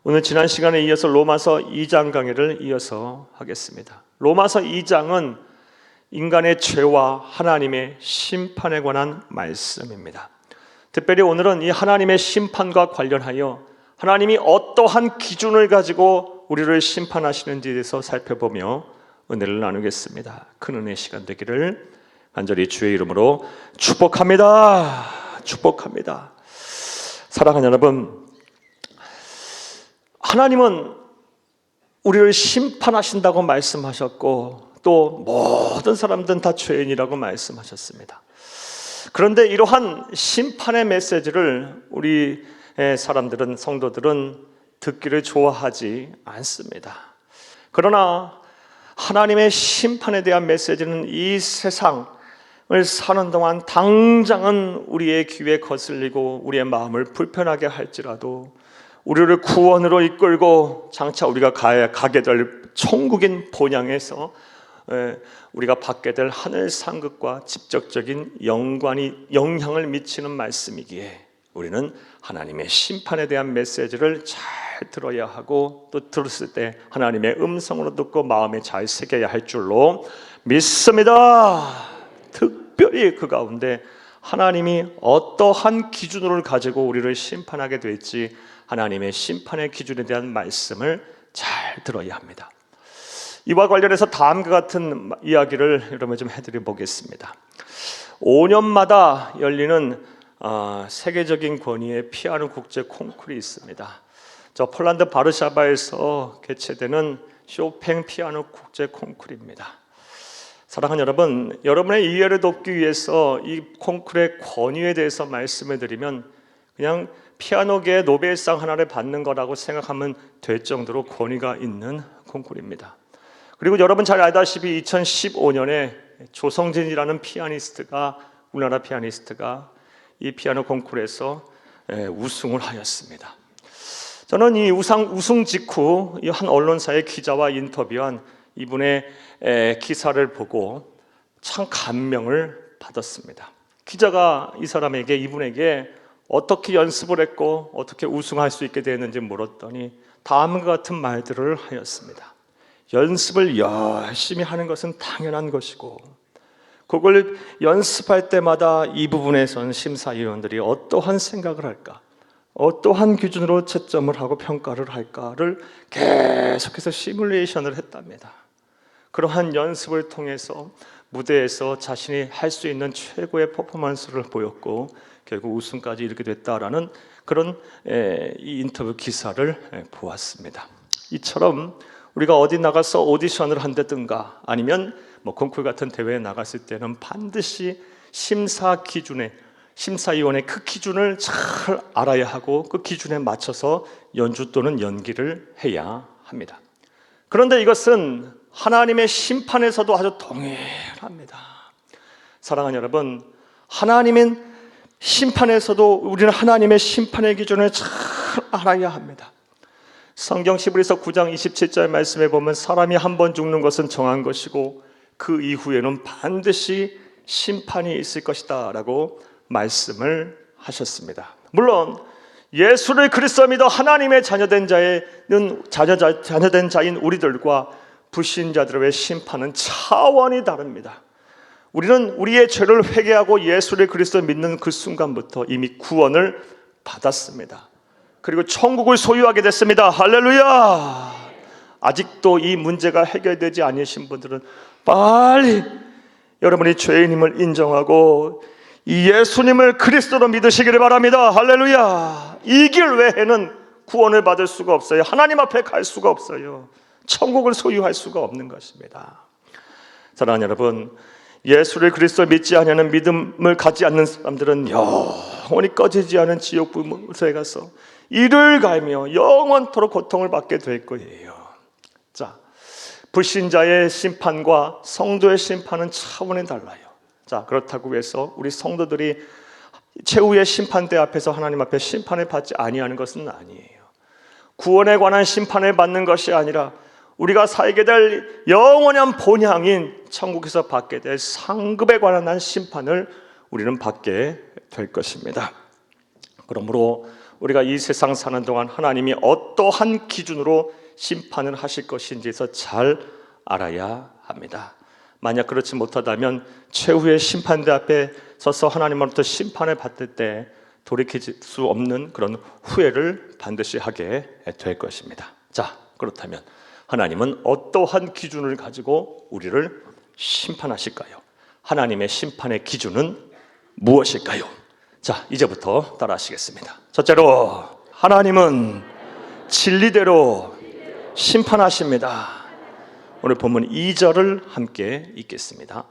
오늘 지난 시간에 이어서 로마서 2장 강의를 이어서 하겠습니다. 로마서 2장은 인간의 죄와 하나님의 심판에 관한 말씀입니다. 특별히 오늘은 이 하나님의 심판과 관련하여 하나님이 어떠한 기준을 가지고 우리를 심판하시는지에 대해서 살펴보며 은혜를 나누겠습니다. 큰 은혜의 시간 되기를 간절히 주의 이름으로 축복합니다. 축복합니다. 사랑하는 여러분, 하나님은 우리를 심판하신다고 말씀하셨고 또 모든 사람들은 다 죄인이라고 말씀하셨습니다. 그런데 이러한 심판의 메시지를 우리 사람들은, 성도들은 듣기를 좋아하지 않습니다. 그러나 하나님의 심판에 대한 메시지는 이 세상을 사는 동안 당장은 우리의 귀에 거슬리고 우리의 마음을 불편하게 할지라도 우리를 구원으로 이끌고 장차 우리가 가게 될 천국인 본향에서 우리가 받게 될 하늘 상급과 직접적인 영향을 미치는 말씀이기에 우리는 하나님의 심판에 대한 메시지를 잘 들어야 하고 또 들었을 때 하나님의 음성으로 듣고 마음에 잘 새겨야 할 줄로 믿습니다. 특별히 그 가운데 하나님이 어떠한 기준을 가지고 우리를 심판하게 될지 하나님의 심판의 기준에 대한 말씀을 잘 들어야 합니다. 이와 관련해서 다음과 같은 이야기를 여러분 좀 해드려 보겠습니다. 5년마다 열리는 세계적인 권위의 피아노 국제 콩쿠르이 있습니다. 저 폴란드 바르샤바에서 개최되는 쇼팽 피아노 국제 콩쿠르입니다. 사랑하는 여러분, 여러분의 이해를 돕기 위해서 이 콩쿠르의 권위에 대해서 말씀을 드리면 그냥 피아노계의 노벨상 하나를 받는 거라고 생각하면 될 정도로 권위가 있는 콩쿠르입니다. 그리고 여러분 잘 알다시피 2015년에 조성진이라는 우리나라 피아니스트가 이 피아노 콩쿠르에서 우승을 하였습니다. 저는 이 우승 직후 한 언론사의 기자와 인터뷰한 이분의 기사를 보고 참 감명을 받았습니다. 기자가 이분에게 어떻게 연습을 했고 어떻게 우승할 수 있게 되었는지 물었더니 다음과 같은 말들을 하였습니다. 연습을 열심히 하는 것은 당연한 것이고 그걸 연습할 때마다 이 부분에선 심사위원들이 어떠한 생각을 할까, 어떠한 기준으로 채점을 하고 평가를 할까를 계속해서 시뮬레이션을 했답니다. 그러한 연습을 통해서 무대에서 자신이 할 수 있는 최고의 퍼포먼스를 보였고 결국 우승까지 이르게 됐다라는 그런 이 인터뷰 기사를 보았습니다. 이처럼 우리가 어디 나가서 오디션을 한다든가 아니면 콩쿠르 같은 대회에 나갔을 때는 반드시 심사위원의 그 기준을 잘 알아야 하고 그 기준에 맞춰서 연주 또는 연기를 해야 합니다. 그런데 이것은 하나님의 심판에서도 아주 동일합니다. 사랑하는 여러분, 하나님은 심판에서도 우리는 하나님의 심판의 기준을 잘 알아야 합니다. 성경 히브리서 9장 27절 말씀에 보면 사람이 한 번 죽는 것은 정한 것이고 그 이후에는 반드시 심판이 있을 것이다 라고 말씀을 하셨습니다. 물론 예수를 그리스도 믿어 하나님의 자녀된 자인 우리들과 불신자들의 심판은 차원이 다릅니다. 우리는 우리의 죄를 회개하고 예수를 그리스도 믿는 그 순간부터 이미 구원을 받았습니다. 그리고 천국을 소유하게 됐습니다. 할렐루야! 아직도 이 문제가 해결되지 않으신 분들은 빨리 여러분이 죄인임을 인정하고 이 예수님을 그리스도로 믿으시기를 바랍니다. 할렐루야! 이 길 외에는 구원을 받을 수가 없어요. 하나님 앞에 갈 수가 없어요. 천국을 소유할 수가 없는 것입니다. 사랑하는 여러분, 예수를 그리스도 믿지 않는 믿음을 갖지 않는 사람들은 영원히 꺼지지 않은 지옥 불못에 가서 이를 갈며 영원토록 고통을 받게 될 거예요. 자, 불신자의 심판과 성도의 심판은 차원이 달라요. 자, 그렇다고 해서 우리 성도들이 최후의 심판대 앞에서 하나님 앞에 심판을 받지 아니하는 것은 아니에요. 구원에 관한 심판을 받는 것이 아니라 우리가 살게 될 영원한 본향인 천국에서 받게 될 상급에 관한 심판을 우리는 받게 될 것입니다. 그러므로 우리가 이 세상 사는 동안 하나님이 어떠한 기준으로 심판을 하실 것인지에서 잘 알아야 합니다. 만약 그렇지 못하다면 최후의 심판대 앞에 서서 하나님으로부터 심판을 받을 때 돌이킬 수 없는 그런 후회를 반드시 하게 될 것입니다. 자, 그렇다면 하나님은 어떠한 기준을 가지고 우리를 심판하실까요? 하나님의 심판의 기준은 무엇일까요? 자, 이제부터 따라하시겠습니다. 첫째로, 하나님은 진리대로 심판하십니다. 오늘 본문 2절을 함께 읽겠습니다.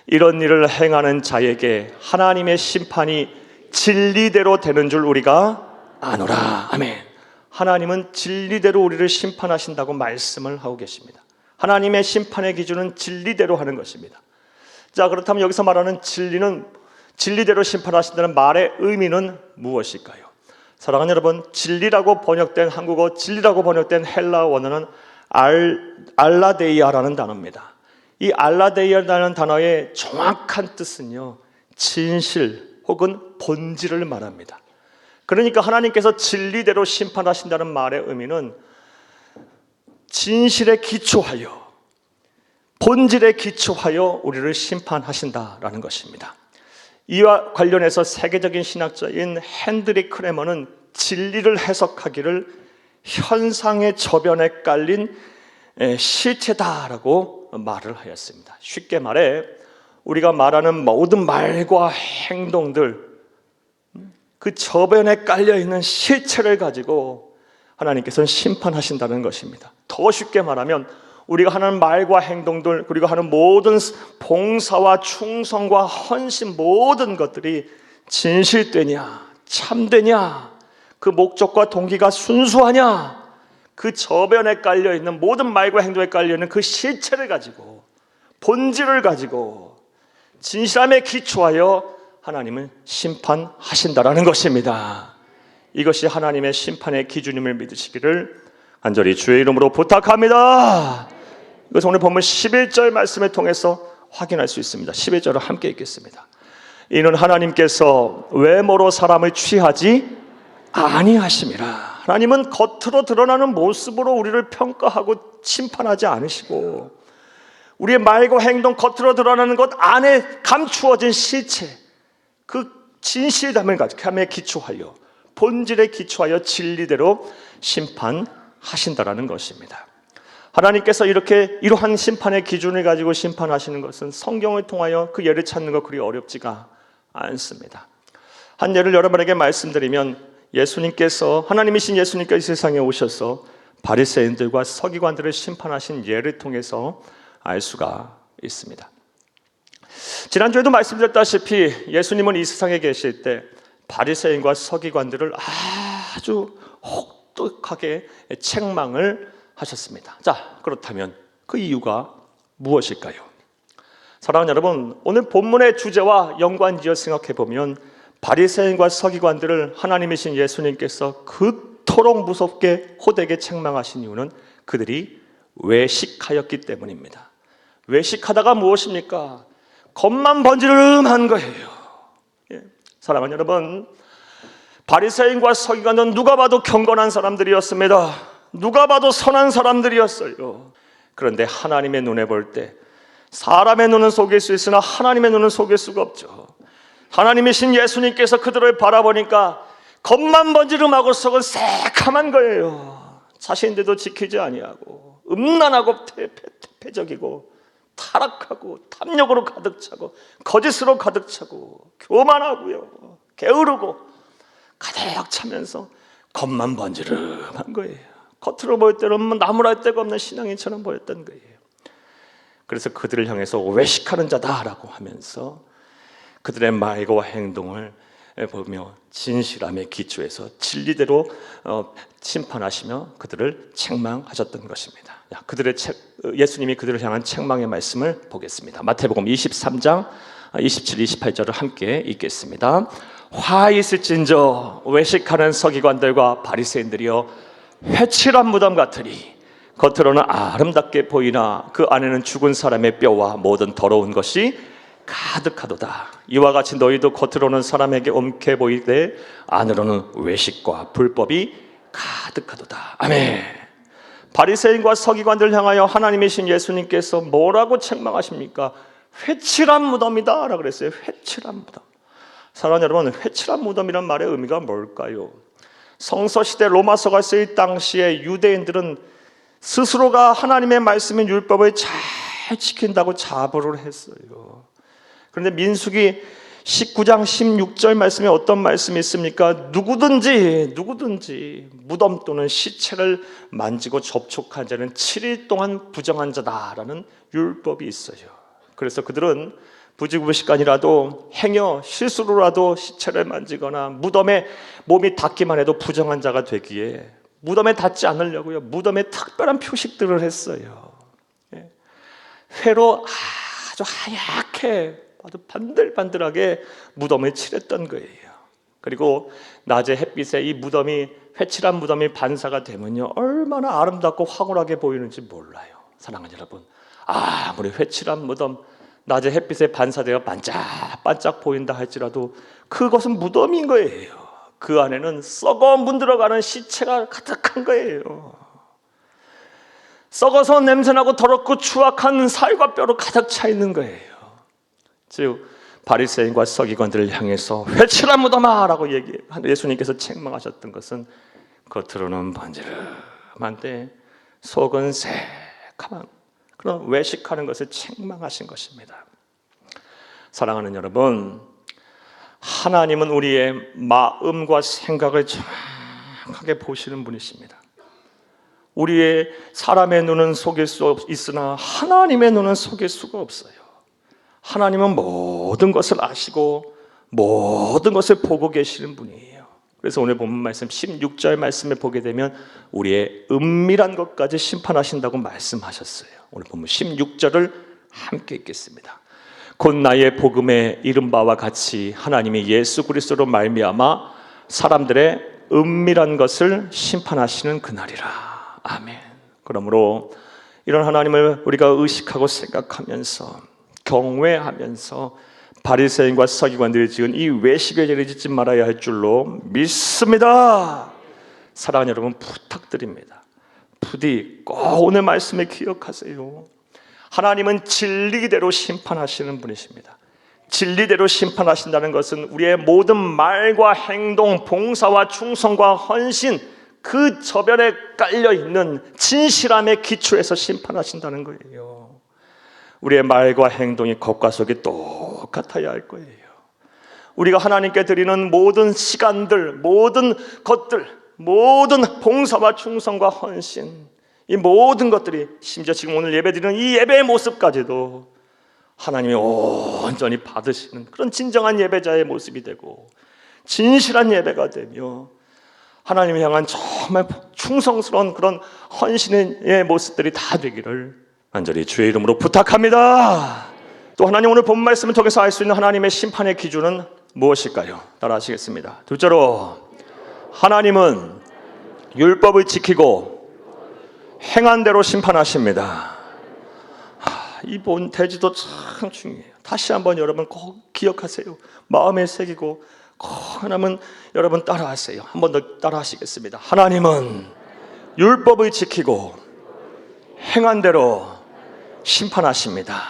이런 일을 행하는 자에게 하나님의 심판이 진리대로 되는 줄 우리가 아노라. 아멘. 하나님은 진리대로 우리를 심판하신다고 말씀을 하고 계십니다. 하나님의 심판의 기준은 진리대로 하는 것입니다. 자, 그렇다면 여기서 말하는 진리대로 심판하신다는 말의 의미는 무엇일까요? 사랑하는 여러분, 진리라고 번역된 한국어, 진리라고 번역된 헬라어 원어는 알라데이아라는 단어입니다. 이 알라데이아라는 단어의 정확한 뜻은요, 진실 혹은 본질을 말합니다. 그러니까 하나님께서 진리대로 심판하신다는 말의 의미는 진실에 기초하여, 본질에 기초하여 우리를 심판하신다라는 것입니다. 이와 관련해서 세계적인 신학자인 헨드릭 크레머는 진리를 해석하기를 현상의 저변에 깔린 실체다라고 말을 하였습니다. 쉽게 말해 우리가 말하는 모든 말과 행동들, 그 저변에 깔려있는 실체를 가지고 하나님께서는 심판하신다는 것입니다. 더 쉽게 말하면 우리가 하는 말과 행동들, 그리고 하는 모든 봉사와 충성과 헌신, 모든 것들이 진실되냐, 참되냐, 그 목적과 동기가 순수하냐, 그 저변에 깔려있는 모든 말과 행동에 깔려있는 그 실체를 가지고, 본질을 가지고 진실함에 기초하여 하나님은 심판하신다라는 것입니다. 이것이 하나님의 심판의 기준임을 믿으시기를 간절히 주의 이름으로 부탁합니다. 이것은 오늘 본문 11절 말씀을 통해서 확인할 수 있습니다. 11절을 함께 읽겠습니다. 이는 하나님께서 외모로 사람을 취하지 아니하심이라. 하나님은 겉으로 드러나는 모습으로 우리를 평가하고 심판하지 않으시고, 우리의 말과 행동, 겉으로 드러나는 것 안에 감추어진 실체, 그 진실함을 가지고 기초하여, 본질에 기초하여 진리대로 심판하신다라는 것입니다. 하나님께서 이러한 심판의 기준을 가지고 심판하시는 것은 성경을 통하여 그 예를 찾는 것 그리 어렵지가 않습니다. 한 예를 여러분에게 말씀드리면, 하나님이신 예수님께서 이 세상에 오셔서 바리새인들과 서기관들을 심판하신 예를 통해서 알 수가 있습니다. 지난주에도 말씀드렸다시피 예수님은 이 세상에 계실 때 바리새인과 서기관들을 아주 혹독하게 책망을 하셨습니다. 자, 그렇다면 그 이유가 무엇일까요? 사랑하는 여러분, 오늘 본문의 주제와 연관지어 생각해 보면 바리새인과 서기관들을 하나님이신 예수님께서 그토록 무섭게 호되게 책망하신 이유는 그들이 외식하였기 때문입니다. 외식하다가 무엇입니까? 겉만 번지르르한 거예요. 사랑하는 여러분, 바리새인과 서기관은 누가 봐도 경건한 사람들이었습니다. 누가 봐도 선한 사람들이었어요. 그런데 하나님의 눈에 볼 때 사람의 눈은 속일 수 있으나 하나님의 눈은 속일 수가 없죠. 하나님이신 예수님께서 그들을 바라보니까 겉만 번지름하고 속은 새카만 거예요. 자신들도 지키지 아니하고 음란하고 패적이고 타락하고 탐욕으로 가득 차고 거짓으로 가득 차고 교만하고요, 게으르고 가득 차면서 겉만 번지름한 거예요. 겉으로 보일 때는 나무랄 데가 없는 신앙인처럼 보였던 거예요. 그래서 그들을 향해서 외식하는 자다라고 하면서 그들의 말과 행동을 보며 진실함에 기초해서 진리대로 심판하시며 그들을 책망하셨던 것입니다. 예수님이 그들을 향한 책망의 말씀을 보겠습니다. 마태복음 23장 27, 28절을 함께 읽겠습니다. 화 있을진저 외식하는 서기관들과 바리새인들이여 회칠한 무덤 같으니 겉으로는 아름답게 보이나 그 안에는 죽은 사람의 뼈와 모든 더러운 것이 가득하도다. 이와 같이 너희도 겉으로는 사람에게 엄케 보이되 안으로는 외식과 불법이 가득하도다. 아멘. 바리새인과 서기관들 향하여 하나님이신 예수님께서 뭐라고 책망하십니까? 회칠한 무덤이다 라고 그랬어요. 회칠한 무덤. 사랑하는 여러분, 회칠한 무덤이란 말의 의미가 뭘까요? 성서시대 로마서가 쓰일 당시에 유대인들은 스스로가 하나님의 말씀인 율법을 잘 지킨다고 자부를 했어요. 그런데 민수기 19장 16절 말씀에 어떤 말씀이 있습니까? 누구든지 무덤 또는 시체를 만지고 접촉한 자는 7일 동안 부정한 자다라는 율법이 있어요. 그래서 그들은 부지불식간이라도 행여 실수로라도 시체를 만지거나 무덤에 몸이 닿기만 해도 부정한 자가 되기에 무덤에 닿지 않으려고요, 무덤에 특별한 표식들을 했어요. 회로 아주 하얗게 아주 반들반들하게 무덤을 칠했던 거예요. 그리고 낮에 햇빛에 이 무덤이, 회칠한 무덤이 반사가 되면요, 얼마나 아름답고 황홀하게 보이는지 몰라요. 사랑하는 여러분, 아무리 회칠한 무덤, 낮에 햇빛에 반사되어 반짝반짝 보인다 할지라도 그것은 무덤인 거예요. 그 안에는 썩어 문들어가는 시체가 가득한 거예요. 썩어서 냄새나고 더럽고 추악한 살과 뼈로 가득 차 있는 거예요. 즉 바리새인과 서기관들을 향해서 회칠한 무덤아 라고 예수님께서 책망하셨던 것은 겉으로는 번지름한데 속은 새카만 그런 외식하는 것을 책망하신 것입니다. 사랑하는 여러분, 하나님은 우리의 마음과 생각을 정확하게 보시는 분이십니다. 우리의 사람의 눈은 속일 수 있으나 하나님의 눈은 속일 수가 없어요. 하나님은 모든 것을 아시고 모든 것을 보고 계시는 분이에요. 그래서 오늘 본문 말씀 16절 말씀에 보게 되면 우리의 은밀한 것까지 심판하신다고 말씀하셨어요. 오늘 본문 16절을 함께 읽겠습니다. 곧 나의 복음에 이른 바와 같이 하나님이 예수 그리스도로 말미암아 사람들의 은밀한 것을 심판하시는 그날이라. 아멘. 그러므로 이런 하나님을 우리가 의식하고 생각하면서 경외하면서 바리새인과 서기관들이 지은 이 외식의 죄를 짓지 말아야 할 줄로 믿습니다. 사랑하는 여러분, 부탁드립니다. 부디 꼭 오늘 말씀을 기억하세요. 하나님은 진리대로 심판하시는 분이십니다. 진리대로 심판하신다는 것은 우리의 모든 말과 행동, 봉사와 충성과 헌신, 그 저변에 깔려있는 진실함의 기초에서 심판하신다는 거예요. 우리의 말과 행동이 겉과 속이 똑같아야 할 거예요. 우리가 하나님께 드리는 모든 시간들, 모든 것들, 모든 봉사와 충성과 헌신, 이 모든 것들이 심지어 지금 오늘 예배드리는 이 예배의 모습까지도 하나님이 온전히 받으시는 그런 진정한 예배자의 모습이 되고 진실한 예배가 되며 하나님을 향한 정말 충성스러운 그런 헌신의 모습들이 다 되기를 간절히 주의 이름으로 부탁합니다. 또 하나님 오늘 본 말씀을 통해서 알 수 있는 하나님의 심판의 기준은 무엇일까요? 따라 하시겠습니다. 둘째로, 하나님은 율법을 지키고 행한 대로 심판하십니다. 이 본 대지도 참 중요해요. 다시 한번 여러분 꼭 기억하세요. 마음에 새기고 꼭 하나님은 여러분 따라하세요. 한 번 더 따라하시겠습니다. 하나님은 율법을 지키고 행한 대로 심판하십니다.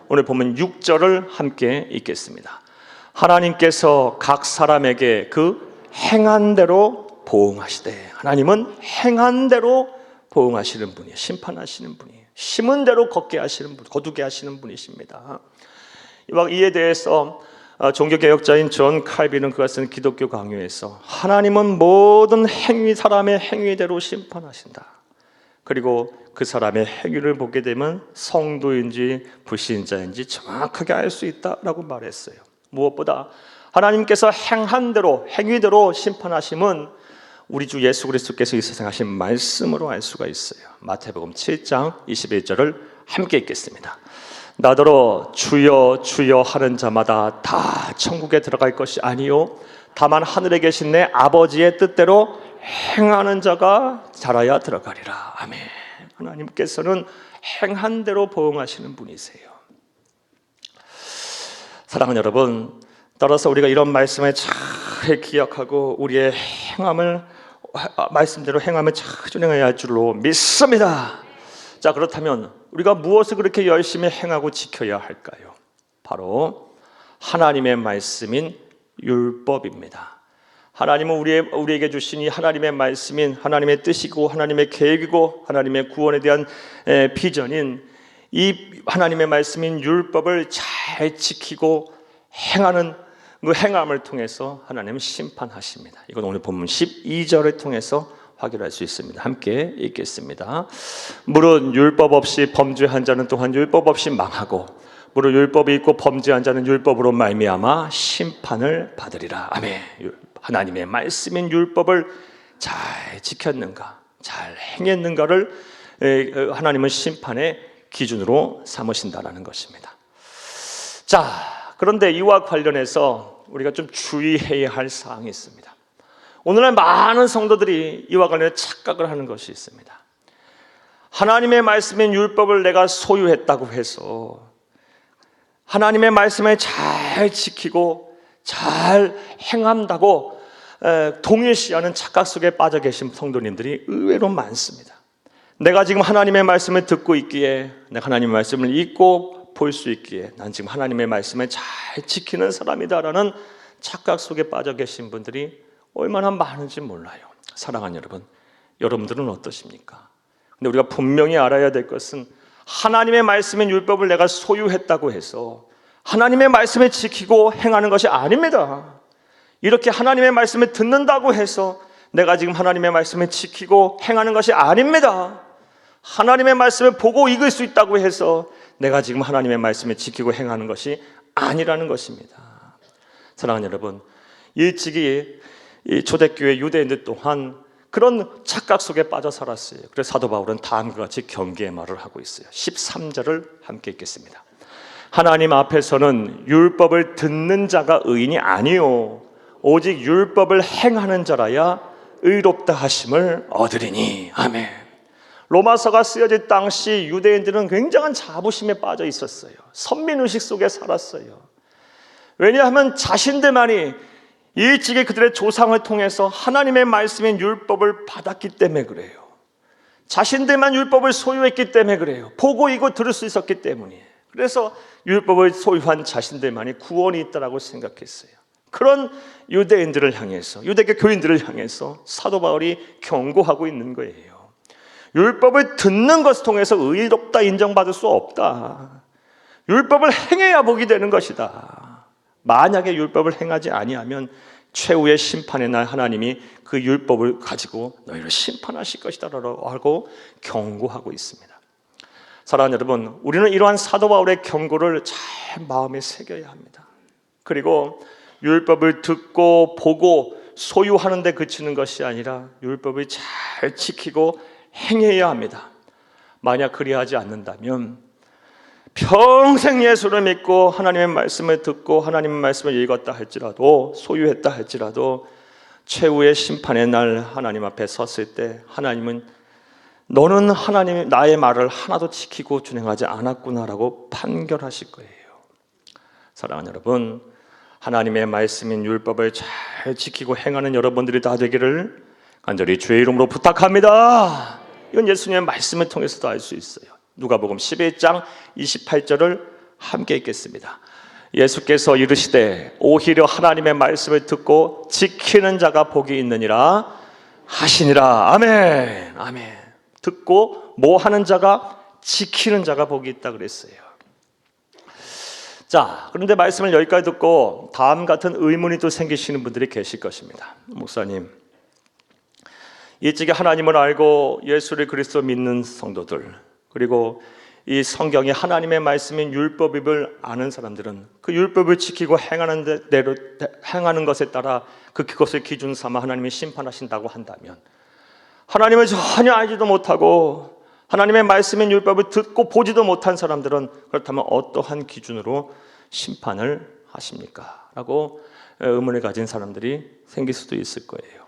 오늘 보면 6절을 함께 읽겠습니다. 하나님께서 각 사람에게 그 행한 대로 보응하시되, 하나님은 행한 대로 보응하시는 분이에요. 심판하시는 분이에요. 심은 대로 걷게 하시는 분, 거두게 하시는 분이십니다. 이에 대해서 종교개혁자인 존 칼빈은 그가 쓴 기독교 강요에서 하나님은 모든 행위, 사람의 행위대로 심판하신다. 그리고 그 사람의 행위를 보게 되면 성도인지 불신자인지 정확하게 알 수 있다라고 말했어요. 무엇보다 하나님께서 행한 대로, 행위대로 심판하심은 우리 주 예수 그리스도께서 이 세상에 하신 말씀으로 알 수가 있어요. 마태복음 7장 21절을 함께 읽겠습니다. 나더러 주여 주여 하는 자마다 다 천국에 들어갈 것이 아니요 다만 하늘에 계신 내 아버지의 뜻대로 행하는 자가 자라야 들어가리라. 아멘. 하나님께서는 행한 대로 보응하시는 분이세요. 사랑하는 여러분, 따라서 우리가 이런 말씀을 잘 기억하고 우리의 행함을 말씀대로 행함을 잘 준행해야 할 줄로 믿습니다. 자, 그렇다면 우리가 무엇을 그렇게 열심히 행하고 지켜야 할까요? 바로 하나님의 말씀인 율법입니다. 하나님은 우리에게 주신 이 하나님의 말씀인 하나님의 뜻이고 하나님의 계획이고 하나님의 구원에 대한 비전인 이 하나님의 말씀인 율법을 잘 지키고 행하는 그 행함을 통해서 하나님은 심판하십니다. 이건 오늘 본문 12절을 통해서 확인할 수 있습니다. 함께 읽겠습니다. 무릇 율법 없이 범죄한 자는 또한 율법 없이 망하고 무릇 율법이 있고 범죄한 자는 율법으로 말미암아 심판을 받으리라. 아멘. 하나님의 말씀인 율법을 잘 지켰는가, 잘 행했는가를 하나님은 심판의 기준으로 삼으신다라는 것입니다. 자, 그런데 이와 관련해서 우리가 좀 주의해야 할 사항이 있습니다. 오늘날 많은 성도들이 이와 관련해 착각을 하는 것이 있습니다. 하나님의 말씀인 율법을 내가 소유했다고 해서 하나님의 말씀을 잘 지키고 잘 행한다고 동일시하는 착각 속에 빠져 계신 성도님들이 의외로 많습니다. 내가 지금 하나님의 말씀을 듣고 있기에, 내가 하나님의 말씀을 읽고 볼 수 있기에 난 지금 하나님의 말씀을 잘 지키는 사람이다라는 착각 속에 빠져 계신 분들이 얼마나 많은지 몰라요. 사랑하는 여러분, 여러분들은 어떠십니까? 근데 우리가 분명히 알아야 될 것은 하나님의 말씀인 율법을 내가 소유했다고 해서 하나님의 말씀을 지키고 행하는 것이 아닙니다. 이렇게 하나님의 말씀을 듣는다고 해서 내가 지금 하나님의 말씀을 지키고 행하는 것이 아닙니다. 하나님의 말씀을 보고 읽을 수 있다고 해서 내가 지금 하나님의 말씀을 지키고 행하는 것이 아니라는 것입니다. 사랑하는 여러분, 일찍이 이 초대교회 유대인들 또한 그런 착각 속에 빠져 살았어요. 그래서 사도 바울은 다음과 같이 경계의 말을 하고 있어요. 13절을 함께 읽겠습니다. 하나님 앞에서는 율법을 듣는 자가 의인이 아니요 오직 율법을 행하는 자라야 의롭다 하심을 얻으리니. 아멘. 로마서가 쓰여질 당시 유대인들은 굉장한 자부심에 빠져 있었어요. 선민의식 속에 살았어요. 왜냐하면 자신들만이 일찍이 그들의 조상을 통해서 하나님의 말씀인 율법을 받았기 때문에 그래요. 자신들만 율법을 소유했기 때문에 그래요. 보고 읽고 들을 수 있었기 때문이에요. 그래서 율법을 소유한 자신들만이 구원이 있다라고 생각했어요. 그런 유대인들을 향해서, 유대교 교인들을 향해서 사도 바울이 경고하고 있는 거예요. 율법을 듣는 것을 통해서 의롭다 인정받을 수 없다. 율법을 행해야 복이 되는 것이다. 만약에 율법을 행하지 아니하면 최후의 심판의 날 하나님이 그 율법을 가지고 너희를 심판하실 것이다 라고 경고하고 있습니다. 사랑하는 여러분, 우리는 이러한 사도 바울의 경고를 잘 마음에 새겨야 합니다. 그리고 율법을 듣고 보고 소유하는 데 그치는 것이 아니라 율법을 잘 지키고 행해야 합니다. 만약 그리하지 않는다면 평생 예수를 믿고 하나님의 말씀을 듣고 하나님의 말씀을 읽었다 할지라도 소유했다 할지라도 최후의 심판의 날 하나님 앞에 섰을 때 하나님은 너는 하나님 나의 말을 하나도 지키고 준행하지 않았구나라고 판결하실 거예요. 사랑하는 여러분, 하나님의 말씀인 율법을 잘 지키고 행하는 여러분들이 다 되기를 간절히 주의 이름으로 부탁합니다. 이건 예수님의 말씀을 통해서도 알 수 있어요. 누가복음 11장 28절을 함께 읽겠습니다. 예수께서 이르시되 오히려 하나님의 말씀을 듣고 지키는 자가 복이 있느니라 하시니라. 아멘. 아멘. 듣고 뭐 하는 자가, 지키는 자가 복이 있다 그랬어요. 자, 그런데 말씀을 여기까지 듣고 다음 같은 의문이 또 생기시는 분들이 계실 것입니다. 목사님, 일찍이 하나님을 알고 예수를 그리스도 믿는 성도들, 그리고 이 성경이 하나님의 말씀인 율법을 아는 사람들은 그 율법을 지키고 행하는 대로 행하는 것에 따라 그것을 기준 삼아 하나님이 심판하신다고 한다면, 하나님을 전혀 알지도 못하고 하나님의 말씀인 율법을 듣고 보지도 못한 사람들은 그렇다면 어떠한 기준으로 심판을 하십니까? 라고 의문을 가진 사람들이 생길 수도 있을 거예요.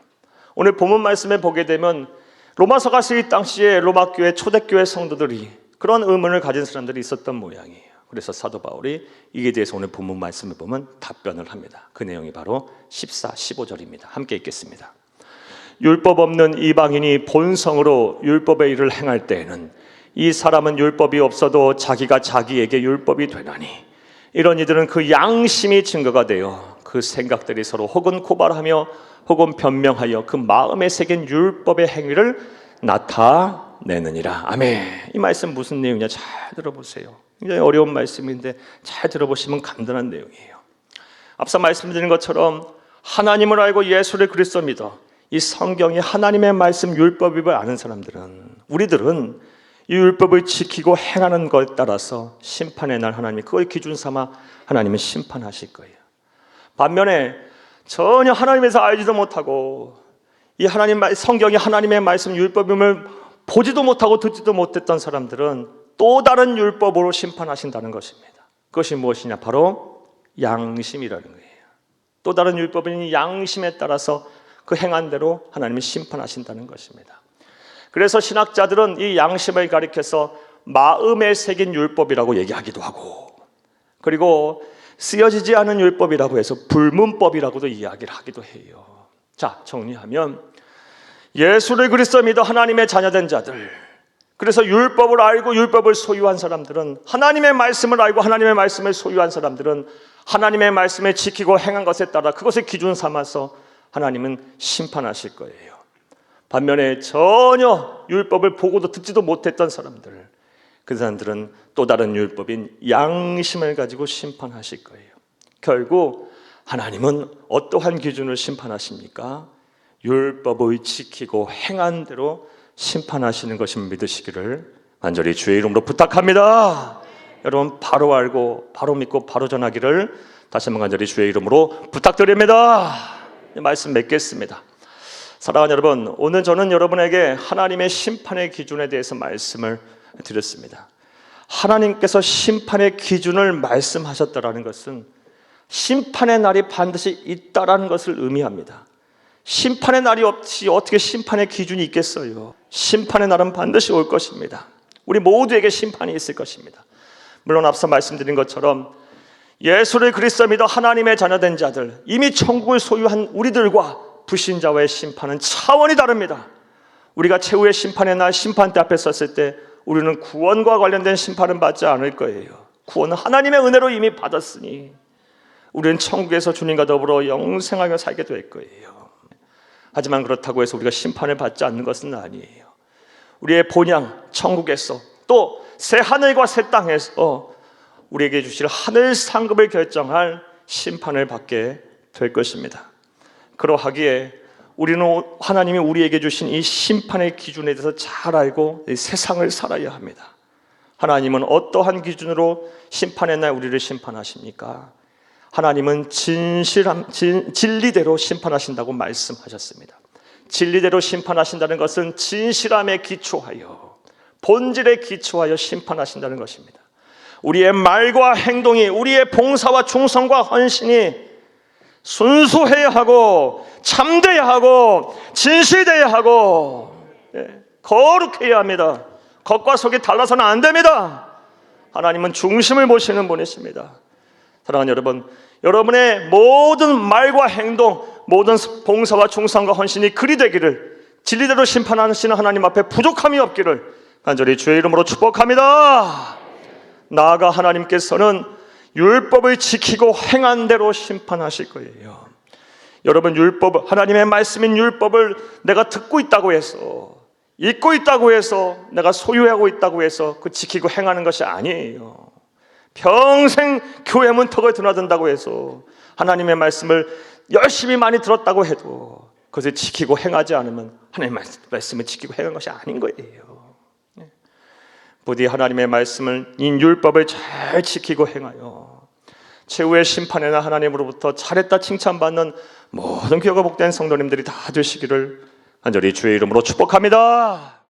오늘 본문 말씀에 보게 되면 로마서가 쓰일 당시에 로마 교회 초대교회 성도들이 그런 의문을 가진 사람들이 있었던 모양이에요. 그래서 사도 바울이 이에 대해서 오늘 본문 말씀을 보면 답변을 합니다. 그 내용이 바로 14, 15절입니다. 함께 읽겠습니다. 율법 없는 이방인이 본성으로 율법의 일을 행할 때에는 이 사람은 율법이 없어도 자기가 자기에게 율법이 되나니 이런 이들은 그 양심이 증거가 되어 그 생각들이 서로 혹은 고발하며 혹은 변명하여 그 마음에 새긴 율법의 행위를 나타내느니라. 아멘. 이 말씀 무슨 내용이냐 잘 들어보세요. 굉장히 어려운 말씀인데 잘 들어보시면 간단한 내용이에요. 앞서 말씀드린 것처럼 하나님을 알고 예수를 그리스도 믿어 이 성경이 하나님의 말씀 율법임을 아는 사람들은, 우리들은 이 율법을 지키고 행하는 것에 따라서 심판의 날 하나님이 그걸 기준 삼아 하나님은 심판하실 거예요. 반면에 전혀 하나님에서 알지도 못하고 이 성경이 하나님의 말씀 율법임을 보지도 못하고 듣지도 못했던 사람들은 또 다른 율법으로 심판하신다는 것입니다. 그것이 무엇이냐? 바로 양심이라는 거예요. 또 다른 율법인 양심에 따라서 그 행한 대로 하나님이 심판하신다는 것입니다. 그래서 신학자들은 이 양심을 가리켜서 마음에 새긴 율법이라고 얘기하기도 하고, 그리고 쓰여지지 않은 율법이라고 해서 불문법이라고도 이야기를 하기도 해요. 자, 정리하면 예수를 그리스도 믿어 하나님의 자녀된 자들, 그래서 율법을 알고 율법을 소유한 사람들은, 하나님의 말씀을 알고 하나님의 말씀을 소유한 사람들은 하나님의 말씀을 지키고 행한 것에 따라 그것을 기준 삼아서 하나님은 심판하실 거예요. 반면에 전혀 율법을 보고도 듣지도 못했던 사람들, 그 사람들은 또 다른 율법인 양심을 가지고 심판하실 거예요. 결국 하나님은 어떠한 기준을 심판하십니까? 율법을 지키고 행한 대로 심판하시는 것을 믿으시기를 간절히 주의 이름으로 부탁합니다. 여러분, 바로 알고 바로 믿고 바로 전하기를 다시 한번 간절히 주의 이름으로 부탁드립니다. 말씀 맺겠습니다. 사랑하는 여러분, 오늘 저는 여러분에게 하나님의 심판의 기준에 대해서 말씀을 드렸습니다. 하나님께서 심판의 기준을 말씀하셨다라는 것은 심판의 날이 반드시 있다라는 것을 의미합니다. 심판의 날이 없이 어떻게 심판의 기준이 있겠어요? 심판의 날은 반드시 올 것입니다. 우리 모두에게 심판이 있을 것입니다. 물론 앞서 말씀드린 것처럼 예수를 그리스도 믿어 하나님의 자녀된 자들, 이미 천국을 소유한 우리들과 불신자와의 심판은 차원이 다릅니다. 우리가 최후의 심판의 날 심판대 앞에 섰을 때 우리는 구원과 관련된 심판은 받지 않을 거예요. 구원은 하나님의 은혜로 이미 받았으니 우리는 천국에서 주님과 더불어 영생하며 살게 될 거예요. 하지만 그렇다고 해서 우리가 심판을 받지 않는 것은 아니에요. 우리의 본향 천국에서 또 새 하늘과 새 땅에서 우리에게 주실 하늘 상급을 결정할 심판을 받게 될 것입니다. 그러하기에 우리는 하나님이 우리에게 주신 이 심판의 기준에 대해서 잘 알고 이 세상을 살아야 합니다. 하나님은 어떠한 기준으로 심판의 날 우리를 심판하십니까? 하나님은 진리대로 심판하신다고 말씀하셨습니다. 진리대로 심판하신다는 것은 진실함에 기초하여, 본질에 기초하여 심판하신다는 것입니다. 우리의 말과 행동이, 우리의 봉사와 충성과 헌신이 순수해야 하고 참돼야 하고 진실돼야 하고 거룩해야 합니다. 겉과 속이 달라서는 안 됩니다. 하나님은 중심을 보시는 분이십니다. 사랑하는 여러분, 여러분의 모든 말과 행동, 모든 봉사와 충성과 헌신이 그리 되기를, 진리대로 심판하시는 하나님 앞에 부족함이 없기를 간절히 주의 이름으로 축복합니다. 나아가 하나님께서는 율법을 지키고 행한 대로 심판하실 거예요. 여러분, 율법, 하나님의 말씀인 율법을 내가 듣고 있다고 해서, 읽고 있다고 해서, 내가 소유하고 있다고 해서 그 지키고 행하는 것이 아니에요. 평생 교회 문턱을 드나든다고 해서 하나님의 말씀을 열심히 많이 들었다고 해도 그것을 지키고 행하지 않으면 하나님의 말씀을 지키고 행한 것이 아닌 거예요. 부디 하나님의 말씀을, 이 율법을 잘 지키고 행하여 최후의 심판의 날 하나님으로부터 잘했다 칭찬받는 모든 교회가 복된 성도님들이 다 되시기를 간절히 주의 이름으로 축복합니다.